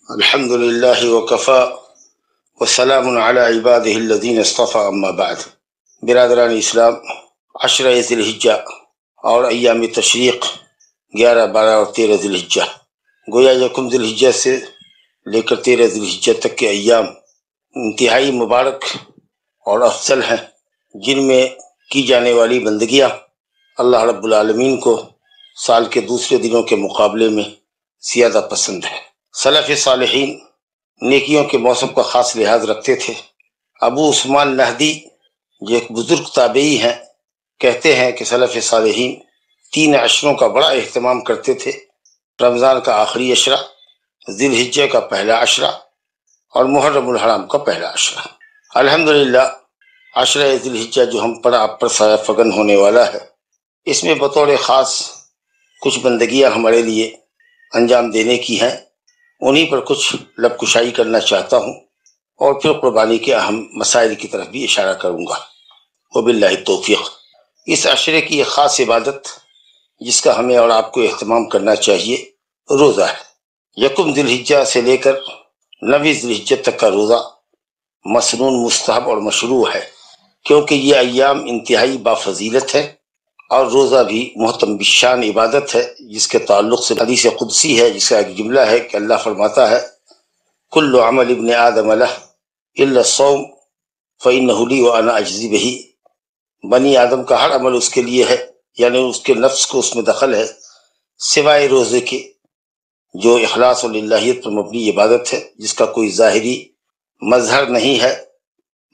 الحمد للہ وکفا وسلام علی عبادہ الذین اصطفى اما بعد۔ برادران اسلام، عشرہ ذی الحجہ اور ایام تشریق 11، 12 اور 13 ذی الحجہ، گویا یکم ذی الحجہ سے لے کر 13 ذی الحجہ تک کے ایام انتہائی مبارک اور افضل ہیں، جن میں کی جانے والی بندگیاں اللہ رب العالمین کو سال کے دوسرے دنوں کے مقابلے میں زیادہ پسند ہے۔ سلف صالحین نیکیوں کے موسم کا خاص لحاظ رکھتے تھے۔ ابو عثمان نہدی جو ایک بزرگ تابعی ہیں، کہتے ہیں کہ سلف صالحین 3 عشروں کا بڑا اہتمام کرتے تھے: رمضان کا آخری عشرہ، ذی الحجہ کا پہلا عشرہ اور محرم الحرام کا پہلا عشرہ۔ الحمدللہ عشرہ ذی الحجہ جو ہم پر آپ پر سایہ فگن ہونے والا ہے، اس میں بطور خاص کچھ بندگیاں ہمارے لیے انجام دینے کی ہیں، انہی پر کچھ لب کشائی کرنا چاہتا ہوں اور پھر قربانی کے اہم مسائل کی طرف بھی اشارہ کروں گا۔ وباللہ التوفیق۔ اس عشرے کی ایک خاص عبادت جس کا ہمیں اور آپ کو اہتمام کرنا چاہیے روزہ ہے۔ یکم ذی الحجہ سے لے کر 9 ذی الحجہ تک کا روزہ مسنون، مستحب اور مشروع ہے، کیونکہ یہ ایام انتہائی بافضیلت ہے اور روزہ بھی محتم بالشان عبادت ہے، جس کے تعلق سے حدیث قدسی ہے، جس کا ایک جملہ ہے کہ اللہ فرماتا ہے: کل عمل ابن آدم لہ الا الصوم فانہ لی وانا اجزی بہ۔ بنی آدم کا ہر عمل اس کے لیے ہے، یعنی اس کے نفس کو اس میں دخل ہے، سوائے روزے کے، جو اخلاص و للہیت پر مبنی عبادت ہے، جس کا کوئی ظاہری مظہر نہیں ہے،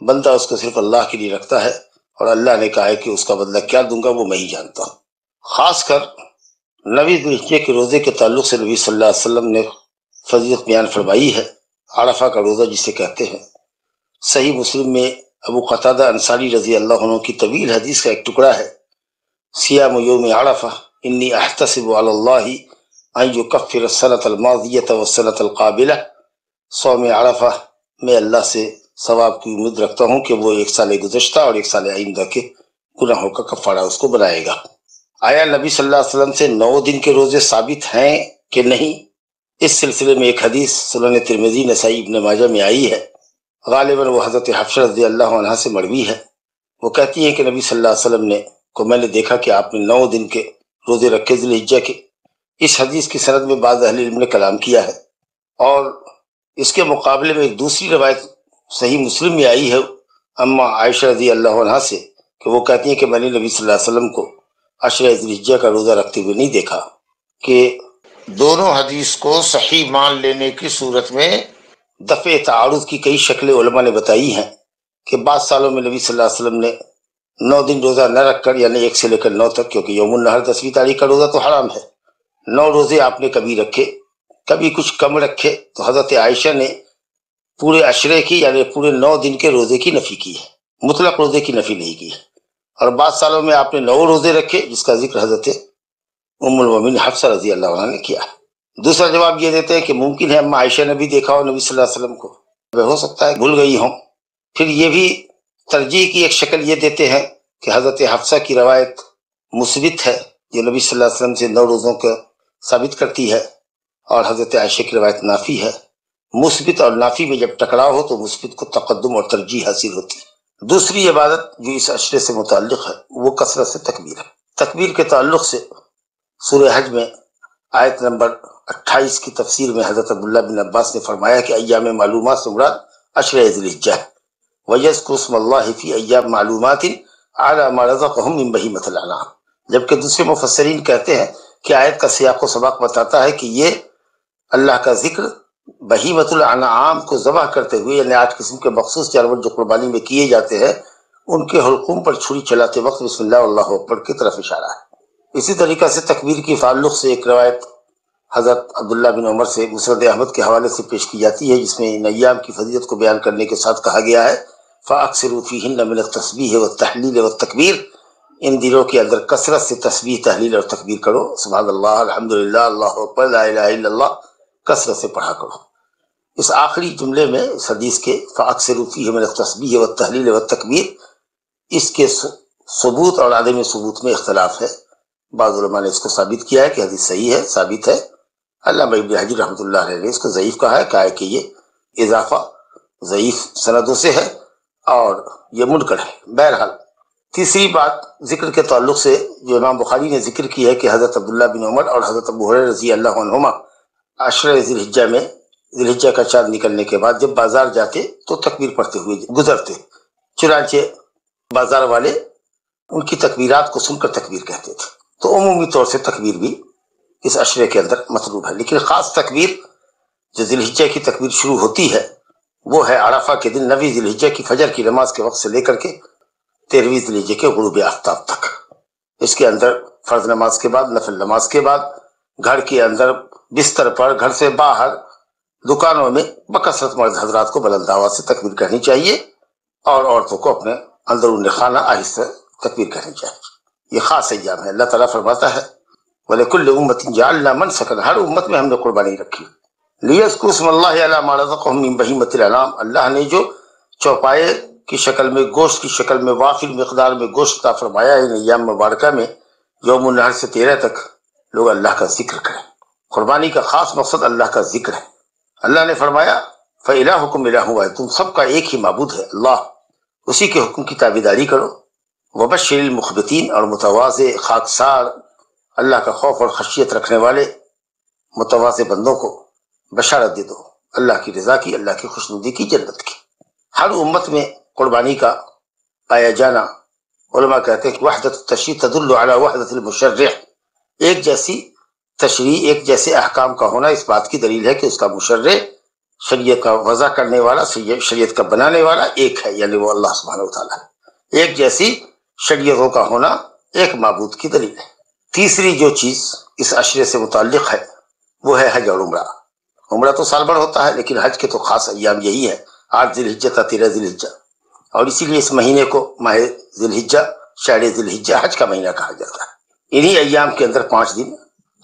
بندہ اس کو صرف اللہ کے لیے رکھتا ہے، اور اللہ نے کہا ہے کہ اس کا بدلہ کیا دوں گا وہ میں ہی جانتا ہوں۔ خاص کر 9 ذی الحجہ کے روزے کے تعلق سے نبی صلی اللہ علیہ وسلم نے فضیلت بیان فرمائی ہے، عرفہ کا روزہ جسے کہتے ہیں۔ صحیح مسلم میں ابو قتادہ انصاری رضی اللہ عنہ کی طویل حدیث کا ایک ٹکڑا ہے: صیام یوم عرفہ انی احتسب علی اللہ ان یکفر السنۃ الماضیۃ والسنۃ القابلہ۔ صوم عرفہ میں اللہ سے ثواب کی امید رکھتا ہوں کہ وہ 1 سال گزشتہ اور 1 سال آئندہ کے گناہوں کا کفارہ اس کو بنائے گا۔ آیا نبی صلی اللہ علیہ وسلم سے 9 دن کے روزے ثابت ہیں کہ نہیں؟ اس سلسلے میں ایک حدیث سنن ترمذی، نسائی، ابن ماجہ میں آئی ہے، غالباً وہ حضرت حفصہ رضی اللہ عنہا سے مروی ہے۔ وہ کہتی ہیں کہ نبی صلی اللہ علیہ وسلم کو میں نے دیکھا کہ آپ نے 9 دن کے روزے رکھے ذی الحجہ کے۔ اس حدیث کی سند میں بعض اہل علم نے کلام کیا ہے، اور اس کے مقابلے میں ایک دوسری روایت صحیح مسلم میں آئی ہے اما عائشہ رضی اللہ عنہا سے، کہ وہ کہتی ہیں کہ میں نے نبی صلی اللہ علیہ وسلم کو عشرہ ذی الحجہ کا روزہ رکھتے ہوئے نہیں دیکھا۔ کہ دونوں حدیث کو صحیح مان لینے کی صورت میں دفع تعارض کی کئی شکلیں علماء نے بتائی ہیں، کہ بعض سالوں میں نبی صلی اللہ علیہ وسلم نے 9 دن روزہ نہ رکھ کر، یعنی 1 سے لے کر 9 تک، کیونکہ یوم النحر 10ویں تاریخ کا روزہ تو حرام ہے، 9 روزے آپ نے کبھی رکھے، کبھی کچھ کم رکھے، تو حضرت عائشہ نے پورے عشرے کی، یعنی پورے 9 دن کے روزے کی نفی کی ہے، مطلق روزے کی نفی نہیں کی ہے۔ اور بعض سالوں میں آپ نے 9 روزے رکھے، جس کا ذکر حضرت ام المومنین حفصہ رضی اللہ عنہ نے کیا ہے۔ دوسرا جواب یہ دیتے ہیں کہ ممکن ہے اما عائشہ نے بھی دیکھا ہو نبی صلی اللہ علیہ وسلم کو، ہو سکتا ہے بھول گئی ہوں۔ پھر یہ بھی ترجیح کی ایک شکل یہ دیتے ہیں کہ حضرت حفصہ کی روایت مثبت ہے، جو نبی صلی اللہ علیہ وسلم سے 9 روزوں کا ثابت کرتی ہے، اور حضرت عائشہ کی روایت نافی ہے۔ مثبت اور نافی میں جب ٹکراؤ ہو تو مثبت کو تقدم اور ترجیح حاصل ہوتی ہے۔ دوسری عبادت جو اس عشرے سے متعلق ہے وہ کثرت سے تکبیر ہے۔ تکبیر کے تعلق سے سورہ حج میں آیت نمبر 28 کی تفسیر میں حضرت عبداللہ بن عباس نے فرمایا کہ ایام معلومات سے مراد عشرہ ذی الحجہ ہے۔ وَيَذْكُرُ اسْمَ اللَّهِ فِي أَيَّامٍ مَّعْلُومَاتٍ عَلَىٰ مَا رَزَقَهُم مِّن بَهِيمَةِ الْأَنْعَامِ۔ جبکہ دوسرے مفسرین کہتے ہیں کہ آیت کا سیاق و سباق بتاتا ہے کہ یہ اللہ کا ذکر بہیمۃ الانعام کو ذبح کرتے ہوئے، یعنی 8 قسم کے مخصوص جانور جو قربانی میں کیے جاتے ہیں، ان کے حلقوم پر چھری چلاتے وقت بسم اللہ اللہ اکبر کی طرف اشارہ ہے۔ اسی طریقہ سے تکبیر کی تعلق سے ایک روایت حضرت عبداللہ بن عمر سے مسند احمد کے حوالے سے پیش کی جاتی ہے، جس میں ان ایام کی فضیلت کو بیان کرنے کے ساتھ کہا گیا ہے: فَأَكْثِرُوا فِيهِنَّ مِنَ التَّسْبِيحِ وَالتَّحْلِيلِ وَالتَّكْبِيرِ۔ ان دنوں کے اندر کثرت سے تسبیح، تحلیل اور تکبیر کرو، سبحان اللہ، الحمدللہ، اللہ اکبر، لا الہ الا اللہ، کثرت سے پڑھا کرو۔ اس آخری جملے میں اس حدیث کے فَأَكْثِرُوا فِيهِ مِنَ التَّسْبِيحِ وَالتَّحْلِيلِ وَالتَّكْبِيرِ، اس کے ثبوت اور عدم ثبوت میں اختلاف ہے۔ بعض علماء نے اس کو ثابت کیا ہے کہ حدیث صحیح ہے، ثابت ہے، علامہ ابن حجر رحمۃ اللہ علیہ نے اس کو ضعیف کہا ہے کہ یہ اضافہ ضعیف سندوں سے ہے اور یہ منکر ہے۔ بہرحال تیسری بات ذکر کے تعلق سے جو امام بخاری نے ذکر کی ہے کہ حضرت عبداللہ بن عمر اور حضرت ابو ہریرہ رضی اللہ عنہما عشرہ ذی الحجہ میں ذی الحجہ کا چاند نکلنے کے بعد جب بازار جاتے تو تکبیر پڑھتے ہوئے گزرتے، چنانچہ بازار والے ان کی تکبیرات کو سن کر تکبیر کہتے تھے۔ تو عمومی طور سے تکبیر بھی اس عشرے کے اندر مطلوب ہے، لیکن خاص تکبیر جو ذی الحجہ کی تکبیر شروع ہوتی ہے وہ ہے عرفہ کے دن 9 ذی الحجہ کی فجر کی نماز کے وقت سے لے کر کے 13 ذی الحجہ کے غروب آفتاب تک۔ اس کے اندر فرض نماز کے بعد، نفل نماز کے بعد، گھر کے اندر، بستر پر، گھر سے باہر، دکانوں میں بکثرت مرد حضرات کو بلند آواز سے تکبیر کہنی چاہیے اور عورتوں کو اپنے اندرون خانہ آہستہ تکبیر کہنی چاہیے۔ یہ خاص ایام ہے۔ اللہ تعالیٰ فرماتا ہے وَلِكُلِّ أُمَّةٍ جَعَلْنَا مَنْسَكًا، ہر امت میں ہم نے قربانی رکھی، لِيَذْكُرُوا اسْمَ اللَّهِ عَلَىٰ مَا رَزَقَهُم مِّن بَهِيمَةِ الْأَنْعَامِ، اللہ نے جو چوپائے کی شکل میں، گوشت کی شکل میں، وافر مقدار میں گوشت عطا فرمایا ہے ان ایام مبارکہ میں، یوم النحر سے 13 تک لوگ اللہ کا ذکر کریں۔ قربانی کا خاص مقصد اللہ کا ذکر ہے۔ اللہ نے فرمایا فَإِلَٰهُكُمْ إِلَٰهٌ وَاحِدٌ، تم سب کا ایک ہی معبود ہے اللہ، اسی کے حکم کی تابعداری کرو۔ وَبَشِّرِ الْمُخْبِتِينَ، اور متواضع، خاکسار، اللہ کا خوف اور خشیت رکھنے والے متواضع بندوں کو بشارت دے دو اللہ کی رضا کی، اللہ کی خوشنودی کی، جنت کی۔ ہر امت میں قربانی کا پایا جانا، علماء کہتے ہیں کہ وحدت التشریع تدل علی وحدت المشرع، ایک جیسی تشریع، ایک جیسے احکام کا ہونا اس بات کی دلیل ہے کہ اس کا مشرع، شریعت کا وضع کرنے والا، شریعت کا بنانے والا ایک ہے، یعنی وہ اللہ سبحانہ وتعالیٰ ہے۔ ایک جیسی شریعتوں کا ہونا ایک معبود کی دلیل ہے۔ تیسری جو چیز اس عشرے سے متعلق ہے وہ ہے حج اور عمرہ۔ عمرہ تو سال بھر ہوتا ہے، لیکن حج کے تو خاص ایام یہی ہے، 8 ذی الحجہ تا 13 ذی الحجہ، اور اسی لیے اس مہینے کو ماہ ذی الحجہ، شہر ذی الحجہ، حج کا مہینہ کہا جاتا ہے۔ انہی ایام کے اندر 5 دن،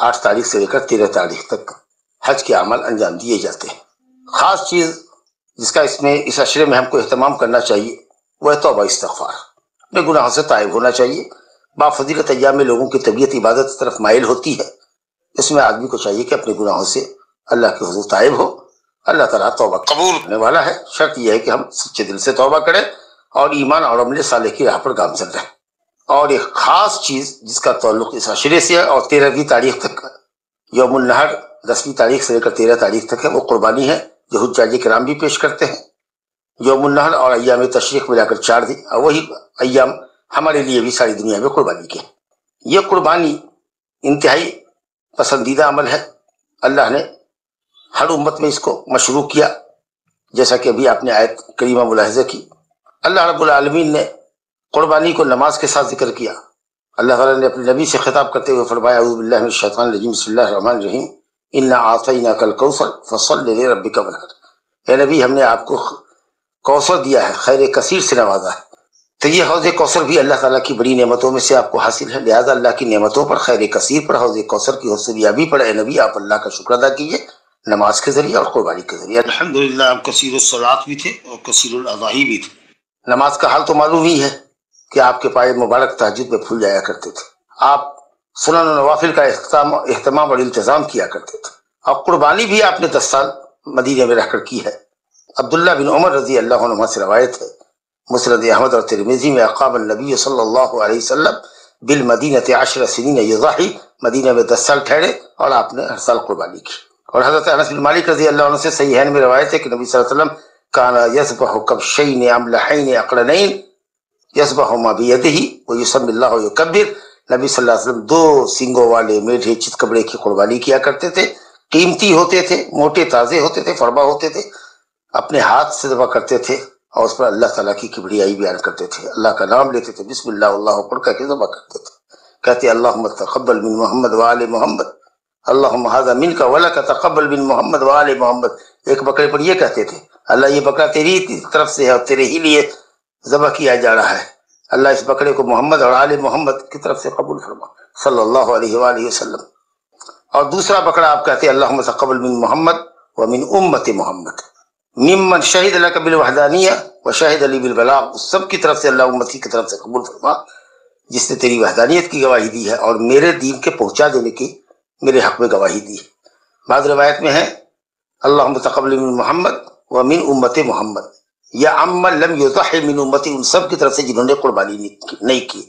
8 تاریخ سے لے کر 13 تاریخ تک حج کے عمل انجام دیے جاتے ہیں۔ خاص چیز جس کا اس عشرے میں ہم کو اہتمام کرنا چاہیے وہ ہے توبہ استغفار، اپنے گناہوں سے تائب ہونا چاہیے۔ بافضیلت ایام میں لوگوں کی طبیعت عبادت کی طرف مائل ہوتی ہے، اس میں آدمی کو چاہیے کہ اپنے گناہوں سے اللہ کے حضور تائب ہو۔ اللہ تعالیٰ توبہ قبول کرنے والا ہے، شرط یہ ہے کہ ہم سچے دل سے توبہ کریں اور ایمان اور عمل صالح کی راہ پر گامزن رہیں۔ اور ایک خاص چیز جس کا تعلق اس عشرے سے ہے اور 13ویں تاریخ تک، یوم النحر 10ویں تاریخ سے لے کر 13 تاریخ تک ہے، وہ قربانی ہے جو حجاج کرام بھی پیش کرتے ہیں۔ یوم النحر اور ایام تشریق ملا کر 4 دن، اور وہی ایام ہمارے لیے بھی ساری دنیا میں قربانی کے۔ یہ قربانی انتہائی پسندیدہ عمل ہے، اللہ نے ہر امت میں اس کو مشروع کیا، جیسا کہ ابھی آپ نے آیت کریمہ ملاحظہ کی۔ اللہ رب العالمین نے قربانی کو نماز کے ساتھ ذکر کیا۔ اللہ تعالیٰ نے اپنے نبی سے خطاب کرتے ہوئے فرمایا اعوذ باللہ من الشیطان الرجیم بسم اللہ الرحمن الرحیم انا اعطیناک الکوثر فصل لربک وانحر، اے نبی ہم نے آپ کو کوثر دیا ہے، خیر کثیر سے نوازا ہے۔ تو یہ حوض کوثر بھی اللہ تعالیٰ کی بڑی نعمتوں میں سے آپ کو حاصل ہے، لہذا اللہ کی نعمتوں پر، خیر کثیر پر، حوض کوثر کی حصولیابی پر اے نبی آپ اللہ کا شکر ادا کیجیے نماز کے ذریعے اور قربانی کے ذریعے۔ الحمدللہ آپ کثیر الصلاۃ بھی تھے اور کثیر الاضاحی بھی تھے۔ نماز کا حال تو معلوم ہی ہے کہ آپ کے پائے مبارک تہجد میں پھول جایا کرتے تھے، آپ سنن و نوافل کا اہتمام اور التزام کیا کرتے تھے، اور قربانی بھی آپ نے 10 سال مدینے میں رہ کر کی ہے۔ عبداللہ بن عمر رضی اللہ عنہما سے روایت ہے، مسند احمد اور ترمذی میں، اقام النبی صلی اللہ علیہ وسلم بالمدینۃ 10 سنین یضحی، مدینہ میں 10 سال ٹھہرے اور آپ نے ہر سال قربانی کی۔ اور حضرت انس بن مالک رضی اللہ عنہ سے صحیحین میں روایت ہے کہ نبی صلی اللہ علیہ وسلم کان یذبح کبشین املحین اقرنین یذبحهما بیدہ ویسمی اللہ ویکبر، نبی صلی اللہ علیہ وسلم 2 سینگوں والے میڈھے چت کبڑے کی قربانی کیا کرتے تھے، قیمتی ہوتے تھے، موٹے تازے ہوتے تھے، فربا ہوتے تھے، اپنے ہاتھ سے ذبح کرتے تھے اور اس پر اللہ تعالیٰ کی کبریائی بیان کرتے تھے، اللہ کا نام لیتے تھے، بسم اللہ اللہ پڑھ کر کے ذبح کرتے تھے، کہتے اللہم تقبل من محمد وآل محمد، اللہم ھذا منک ولک تقبل من محمد وآل محمد۔ ایک بکرے پر یہ کہتے تھے اللہ یہ بکرا تیری طرف سے ہے اور تیرے ہی لیے ذبح کیا جا رہا ہے، اللہ اس بکرے کو محمد اور آل محمد کی طرف سے قبول فرما صلی اللہ علیہ وآلہ وسلم۔ اور دوسرا بکرا آپ کہتے ہیں اللہم تقبل من محمد ومن امت محمد ممن شہد لک بالوحدانیہ وشہد علی بالبلاغ، اس سب کی طرف سے اللہ امتی کی طرف سے قبول فرما جس نے تیری وحدانیت کی گواہی دی ہے اور میرے دین کے پہنچا دینے کی میرے حق میں گواہی دی ہے۔ بعض روایت میں ہے اللہم تقبل من محمد و من امت محمد، یا عمن لم یضحی من امتی، ان سب کی طرف سے جنہوں نے قربانی نہیں کی،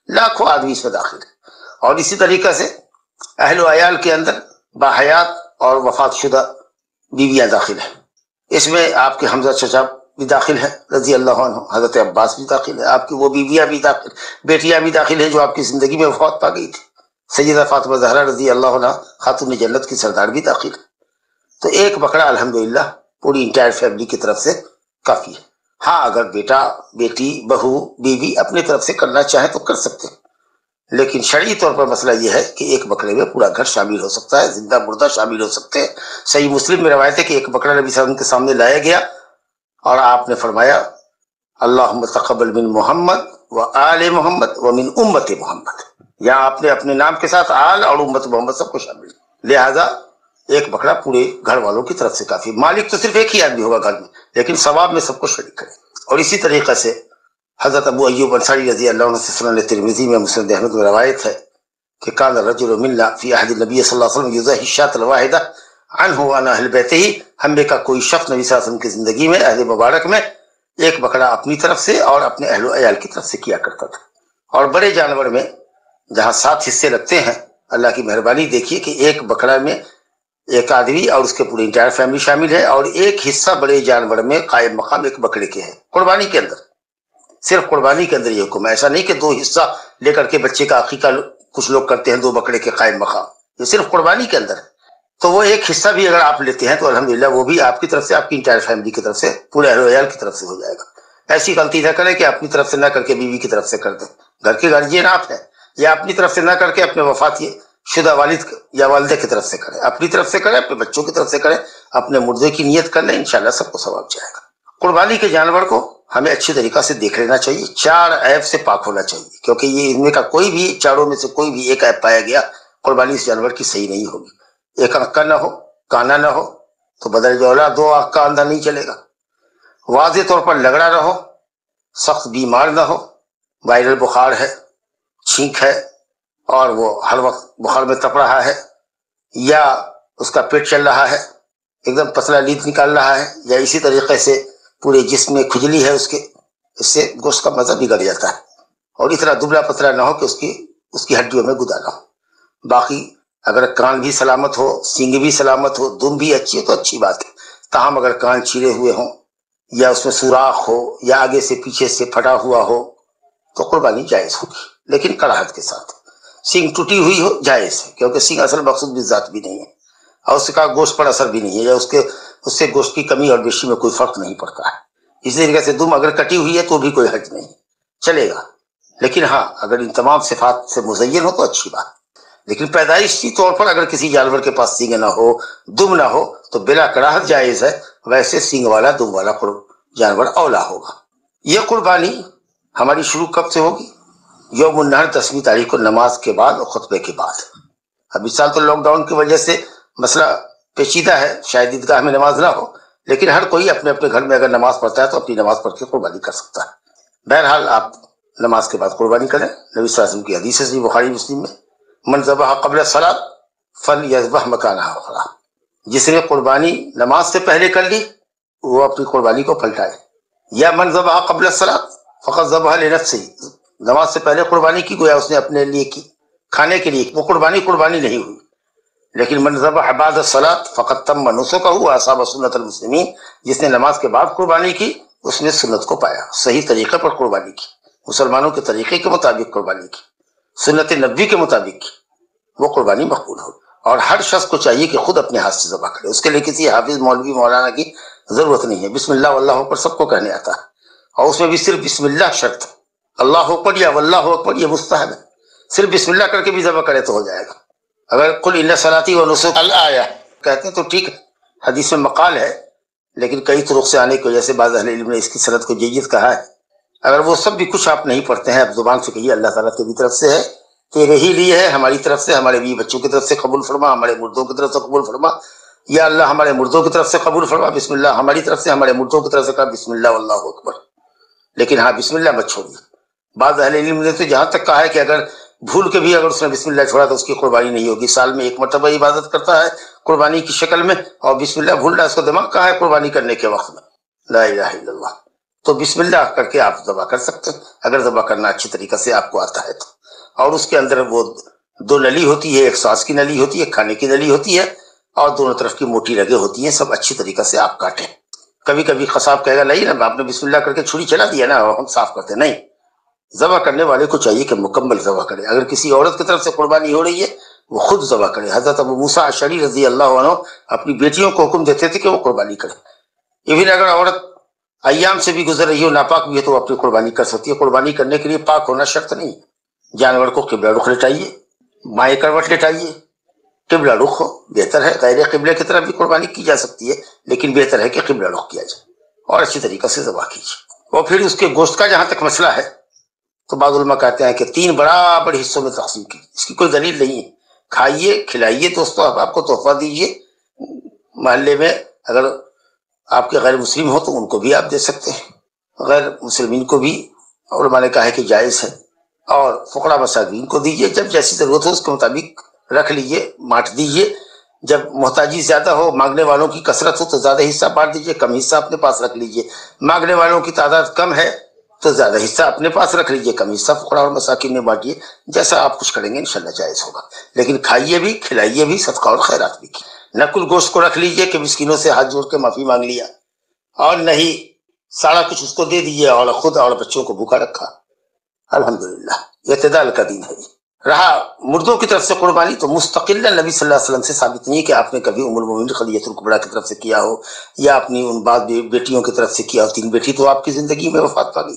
لاکھوں آدمی اس میں داخل ہے۔ اور اسی طریقہ سے اہل و عیال کے اندر باحیات اور وفات شدہ بیویاں داخل ہیں، اس میں آپ کے حمزہ چچا بھی داخل ہیں رضی اللہ عنہ، حضرت عباس بھی داخل ہے، آپ کی وہ بیویاں بھی داخل، بیٹیاں بھی داخل ہیں جو آپ کی زندگی میں وفات پا گئی تھی، سیدہ فاطمہ زہرا رضی اللہ عنہ خاتون جنت کی سردار بھی داخل ہے۔ تو ایک بکرا الحمدللہ پوری انٹائر فیملی کی طرف سے کافی ہے۔ ہاں اگر بیٹا بیٹی بہو بیوی اپنی طرف سے کرنا چاہیں تو کر سکتے ہیں، لیکن شرعی طور پر مسئلہ یہ ہے کہ ایک بکرے میں پورا گھر شامل ہو سکتا ہے، زندہ مردہ شامل ہو سکتے ہیں۔ صحیح مسلم میں روایت ہے کہ ایک بکرا نبی صلی اللہ علیہ وسلم کے سامنے لایا گیا اور آپ نے فرمایا اللہم تقبل من محمد و آل محمد و من امت محمد، یہاں آپ نے اپنے نام کے ساتھ آل اور امت محمد سب کو شامل، لہذا ایک بکرا پورے گھر والوں کی طرف سے کافی، مالک تو صرف ایک ہی آدمی ہوگا گھر میں، لیکن ثواب میں سب کو شریک کرے۔ اور اسی طریقے سے حضرت ابو ایوب انصاری رضی اللہ عنہ سے سنن ترمذی میں مسند احمد میں روایت ہے کہ کان الرجل منا فی عہد النبی صلی اللہ علیہ وسلم یضحی الشاۃ الواحدہ عنہ وعن اہل بیتہ، ہم میں کا کوئی شخص نبی صلی اللہ علیہ وسلم کی زندگی میں اہل مبارک میں ایک بکرا اپنی طرف سے اور اپنے اہل و عیال کی طرف سے کیا کرتا تھا۔ اور بڑے جانور میں جہاں 7 حصے لگتے ہیں، اللہ کی مہربانی دیکھیے کہ ایک بکرا میں ایک آدمی اور اس کے پوری انٹائر فیملی شامل ہے، اور ایک حصہ بڑے جانور میں قائم مقام ایک بکرے کے ہے، قربانی کے اندر، صرف قربانی کے اندر یہ حکم ہے۔ ایسا نہیں کہ 2 حصہ لے کر کے بچے کا عقیقہ کچھ لوگ کرتے ہیں 2 بکرے کے قائم مقام، یہ صرف قربانی کے اندر ہے۔ تو وہ ایک حصہ بھی اگر آپ لیتے ہیں تو الحمدللہ وہ بھی آپ کی طرف سے، آپ کی انٹائر فیملی کی طرف سے، پورے اہل و عیال کی طرف سے ہو جائے گا۔ ایسی غلطی نہ کریں کہ اپنی طرف سے نہ کر کے بیوی کی طرف سے کر دیں، گھر کے گارجین آپ ہیں، یا اپنی طرف سے نہ کر کے اپنے وفات شدہ والد یا والدہ کی طرف سے کریں، اپنی طرف سے کریں، اپنے بچوں کی طرف سے کریں، اپنے مردے کی نیت کر لیں، انشاءاللہ سب کو ثواب جائے گا۔ قربانی کے جانور کو ہمیں اچھی طریقہ سے دیکھ لینا چاہیے، 4 عیب سے پاک ہونا چاہیے، کیونکہ یہ ان میں کا کوئی بھی چاروں میں سے کوئی بھی ایک عیب پایا گیا قربانی اس جانور کی صحیح نہیں ہوگی۔ ایک آنکھ کا نہ ہو، کانا نہ ہو تو بدل جولا 2 آنکھ کا اندھا نہیں چلے گا، واضح طور پر لگڑا نہ ہو، سخت بیمار نہ ہو، وائرل بخار ہے، چھینک ہے اور وہ ہر وقت بخار میں تپ رہا ہے، یا اس کا پیٹ چل رہا ہے، ایک دم پتلا لیت نکال رہا ہے، یا اسی طریقے سے پورے جسم میں کھجلی ہے اس سے گوشت کا مزہ بگڑ جاتا ہے، اور اتنا دبلا پتلا نہ ہو کہ اس کی ہڈیوں میں گدا نہ ہو۔ باقی اگر کان بھی سلامت ہو، سینگ بھی سلامت ہو، دم بھی اچھی ہو تو اچھی بات ہے، تاہم اگر کان چیرے ہوئے ہوں یا اس میں سوراخ ہو یا آگے سے پیچھے سے پھٹا ہوا ہو تو قربانی جائز ہوگی، لیکن کراہت کے ساتھ۔ سینگ ٹوٹی ہوئی ہو جائز ہے، کیونکہ سینگ اصل مقصود بھی ذات بھی نہیں ہے، اور اس کا گوشت پر اثر بھی نہیں ہے، یا اس سے گوشت کی کمی اور بیشی میں کوئی فرق نہیں پڑتا ہے۔ اسی طریقے سے دم اگر کٹی ہوئی ہے تو بھی کوئی حرج نہیں، چلے گا، لیکن ہاں اگر ان تمام صفات سے مزین ہو تو اچھی بات۔ لیکن پیدائشی طور پر اگر کسی جانور کے پاس سینگ نہ ہو، دم نہ ہو تو بلا کراہت جائز ہے، ویسے سینگ والا دم والا جانور اولا ہوگا۔ یہ قربانی ہماری شروع کب سے ہوگی؟ یوم النحر 10ویں تاریخ کو نماز کے بعد اور خطبے کے بعد۔ اب اس سال تو لاک ڈاؤن کی وجہ سے مسئلہ پیچیدہ ہے، شاید عیدگاہ میں نماز نہ ہو، لیکن ہر کوئی اپنے اپنے گھر میں اگر نماز پڑھتا ہے تو اپنی نماز پڑھ کے قربانی کر سکتا ہے۔ بہرحال آپ نماز کے بعد قربانی کریں، نبی صلی اللہ علیہ وسلم کی حدیث ہے صحیح بخاری مسلم میں، من ذبح قبل الصلاۃ فلیذبح مکانہا اخری، جس نے قربانی نماز سے پہلے کر لی وہ اپنی قربانی کو پلٹائے، یا من ذبح قبل الصلاۃ فقد ذبح لنفسہ، نماز سے پہلے قربانی کی گویا اس نے اپنے لیے کی، کھانے کے لیے، وہ قربانی نہیں ہوئی۔ لیکن من ذبح بعد الصلاۃ فقد تم نسکہ واصاب سنت المسلمین، جس نے نماز کے بعد قربانی کی اس نے سنت کو پایا، صحیح طریقے پر قربانی کی، مسلمانوں کے طریقے کے مطابق قربانی کی، سنت نبوی کے مطابق کی، وہ قربانی مقبول ہو۔ اور ہر شخص کو چاہیے کہ خود اپنے ہاتھ سے ذبح کرے، اس کے لیے کسی حافظ مولوی مولانا کی ضرورت نہیں ہے، بسم اللہ واللہ اکبر سب کو کہنے آتا ہے، اور اس میں بھی صرف بسم اللہ شرط ہے، اللہ اکبر یا واللہ اکبر یہ مستحب ہے، صرف بسم اللہ کر کے بھی ذبح کرے تو ہو جائے گا۔ اگر قل ان صلاتی و نسک الآیہ کہتے ہیں تو ٹھیک ہے، حدیث میں مقال ہے، لیکن کئی طرق سے آنے کی وجہ سے بعض اہل علم نے اس کی سند کو جید کہا ہے۔ اگر وہ سب بھی کچھ آپ نہیں پڑھتے ہیں، اب زبان سے کہیے اللہ تعالیٰ کی طرف سے ہے، تیرے ہی لیے ہے، ہماری طرف سے، ہمارے بیوی بچوں کی طرف سے قبول فرما، ہمارے مردوں کی طرف سے قبول فرما، یا اللہ ہمارے مردوں کی طرف سے قبول فرما، بسم اللہ ہماری طرف سے، ہمارے مردوں کی طرف سے کہا بسم اللہ واللہ اکبر، لیکن ہاں بسم اللہ مت چھوڑیے۔ بعض اہل علم نے تو جہاں تک کہا ہے کہ اگر بھول کے بھی اگر اس نے بسم اللہ چھوڑا تو اس کی قربانی نہیں ہوگی. سال میں ایک مرتبہ عبادت کرتا ہے قربانی کی شکل میں اور بسم اللہ بھول رہا ہے, اس کا دماغ کہاں ہے قربانی کرنے کے وقت میں. لا الہ الا اللہ. تو بسم اللہ کر کے آپ ذبح کر سکتے ہیں اگر ذبح کرنا اچھی طریقے سے آپ کو آتا ہے تو. اور اس کے اندر وہ دو نلی ہوتی ہے, ایک سانس کی نلی ہوتی ہے, ایک کھانے کی نلی ہوتی ہے, اور دونوں طرف کی موٹی رگیں ہوتی ہیں. سب اچھی طریقے سے آپ کاٹیں. کبھی کبھی قصاب کہے گا نہیں نا آپ نے بسم اللہ کر کے چھری چلا دیا نا ہم صاف کرتے, نہیں. ذبح کرنے والے کو چاہیے کہ مکمل ذبح کرے. اگر کسی عورت کی طرف سے قربانی ہو رہی ہے وہ خود ذبح کرے. حضرت ابو موسیٰ اشعری رضی اللہ عنہ اپنی بیٹیوں کو حکم دیتے تھے کہ وہ قربانی کرے. ایون اگر عورت ایام سے بھی گزر رہی ہو, ناپاک بھی ہے, تو وہ اپنی قربانی کر سکتی ہے. قربانی کرنے کے لیے پاک ہونا شرط نہیں. جانور کو قبلہ رخ لٹائیے, بائیں کروٹ لٹائیے, قبلہ رخ ہو بہتر ہے. غیر قبلے کی طرف بھی قربانی کی جا سکتی ہے لیکن بہتر ہے کہ قبلہ رخ کیا جائے اور اچھی طریقے سے ذبح کیجیے. اور پھر اس کے گوشت کا جہاں تک مسئلہ ہے تو بعض علماء کہتے ہیں کہ 3 برابر حصوں میں تقسیم کیجیے. اس کی کوئی دلیل نہیں ہے. کھائیے, کھلائیے, دوستوں احباب کو تحفہ دیجیے. محلے میں اگر آپ کے غیر مسلم ہو تو ان کو بھی آپ دے سکتے ہیں. غیر مسلمین کو بھی علماء نے کہا ہے کہ جائز ہے. اور فقراء مساکین کو دیجیے. جب جیسی ضرورت ہو اس کے مطابق رکھ لیجیے, بانٹ دیجیے. جب محتاجی زیادہ ہو, مانگنے والوں کی کثرت ہو تو زیادہ حصہ بانٹ دیجیے, کم حصہ اپنے پاس رکھ لیجیے. مانگنے والوں کی تعداد کم ہے تو زیادہ حصہ اپنے پاس رکھ لیجیے, کم حصہ فقراء اور مساکین میں بانٹیے. جیسا آپ کچھ کریں گے انشاءاللہ جائز ہوگا. لیکن کھائیے بھی, کھلائیے بھی, صدقہ اور خیرات بھی. نہ کل گوشت کو رکھ لیجیے کہ مسکینوں سے ہاتھ جوڑ کے معافی مانگ لیا, اور نہیں سارا کچھ اس کو دے دیجیے اور خود اور بچوں کو بھوکا رکھا. الحمدللہ اعتدال کا دین ہے. رہا مردوں کی طرف سے قربانی تو مستقل نبی صلی اللہ علیہ وسلم سے ثابت نہیں ہے کہ آپ نے کبھی ام المومنین خدیجہ الکبریٰ کی طرف سے کیا ہو یا اپنی ان بعد بیٹیوں کی طرف سے کیا ہو. 3 بیٹی تو آپ کی زندگی میں وفات پا گئی.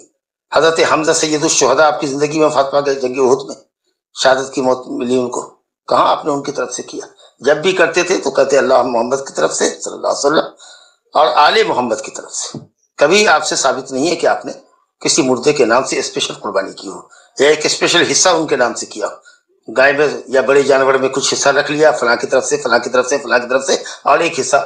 حضرت حمزہ سید الشہداء آپ کی زندگی میں وفات پا گئے جنگ احد میں, شہادت کی موت ملی ان کو. کہاں آپ نے ان کی طرف سے کیا؟ جب بھی کرتے تھے تو کہتے اللہ محمد کی طرف سے صلی اللہ علیہ وسلم اور آل محمد کی طرف سے. کبھی آپ سے ثابت نہیں ہے کہ آپ نے کسی مردے کے نام سے اسپیشل قربانی کی ہو یا ایک اسپیشل حصہ ان کے نام سے کیا ہو. گائے میں یا بڑے جانور میں کچھ حصہ رکھ لیا فلاں کی طرف سے, فلاں کی طرف سے, فلاں کی طرف سے, اور ایک حصہ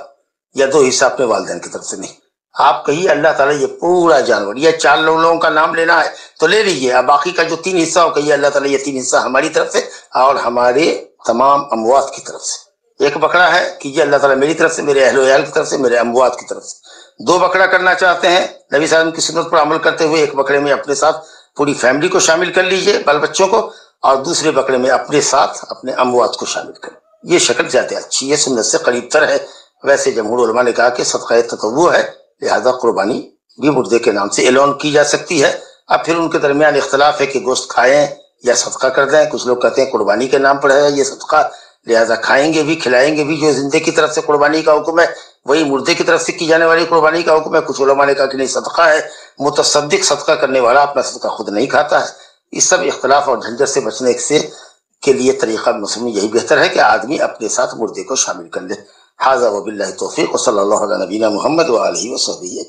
یا 2 حصہ اپنے والدین کی طرف سے. نہیں, آپ کہیے اللہ تعالیٰ یہ پورا جانور, یا 4 لوگوں کا نام لینا ہے تو لے لیجیے. اب باقی کا جو 3 حصہ ہو کہیے اللہ تعالیٰ یہ 3 حصہ ہماری طرف سے اور ہمارے تمام اموات کی طرف سے. ایک بکرا ہے کیجیے اللہ تعالیٰ میری طرف سے, میرے اہل و عیال کی طرف سے, میرے اموات کی طرف سے. 2 بکرا کرنا چاہتے ہیں نبی صلی اللہ علیہ وسلم کی سنت پر عمل کرتے ہوئے, ایک بکرے میں اپنے ساتھ پوری فیملی کو شامل کر لیجیے, بال بچوں کو, اور دوسرے بکرے میں اپنے ساتھ اپنے اموات کو شامل کریں. یہ شکل زیادہ اچھی ہے, سنت سے قریب تر ہے. ویسے جمہور علماء نے کہا کہ صدقہ تطوع ہے, لہذا قربانی بھی مردے کے نام سے اعلان کی جا سکتی ہے. اب پھر ان کے درمیان اختلاف ہے کہ گوشت کھائیں یا صدقہ کر دیں. کچھ لوگ کہتے ہیں قربانی کے نام پر ہے یہ صدقہ, لہذا کھائیں گے بھی کھلائیں گے بھی. جو زندے کی طرف سے قربانی کا حکم ہے وہی مردے کی طرف سے کی جانے والی قربانی کا حکم ہے. کچھ علماء نے کہا کہ نہیں, صدقہ ہے, متصدق صدقہ کرنے والا اپنا صدقہ خود نہیں کھاتا ہے. اس سب اختلاف اور جھنجٹ سے بچنے کے لیے طریقہ مسلم یہی بہتر ہے کہ آدمی اپنے ساتھ مردے کو شامل کر لے. ھذا وباللہ توفیق, وصلی اللہ علی نبینا محمد وآلہ وصحبہ.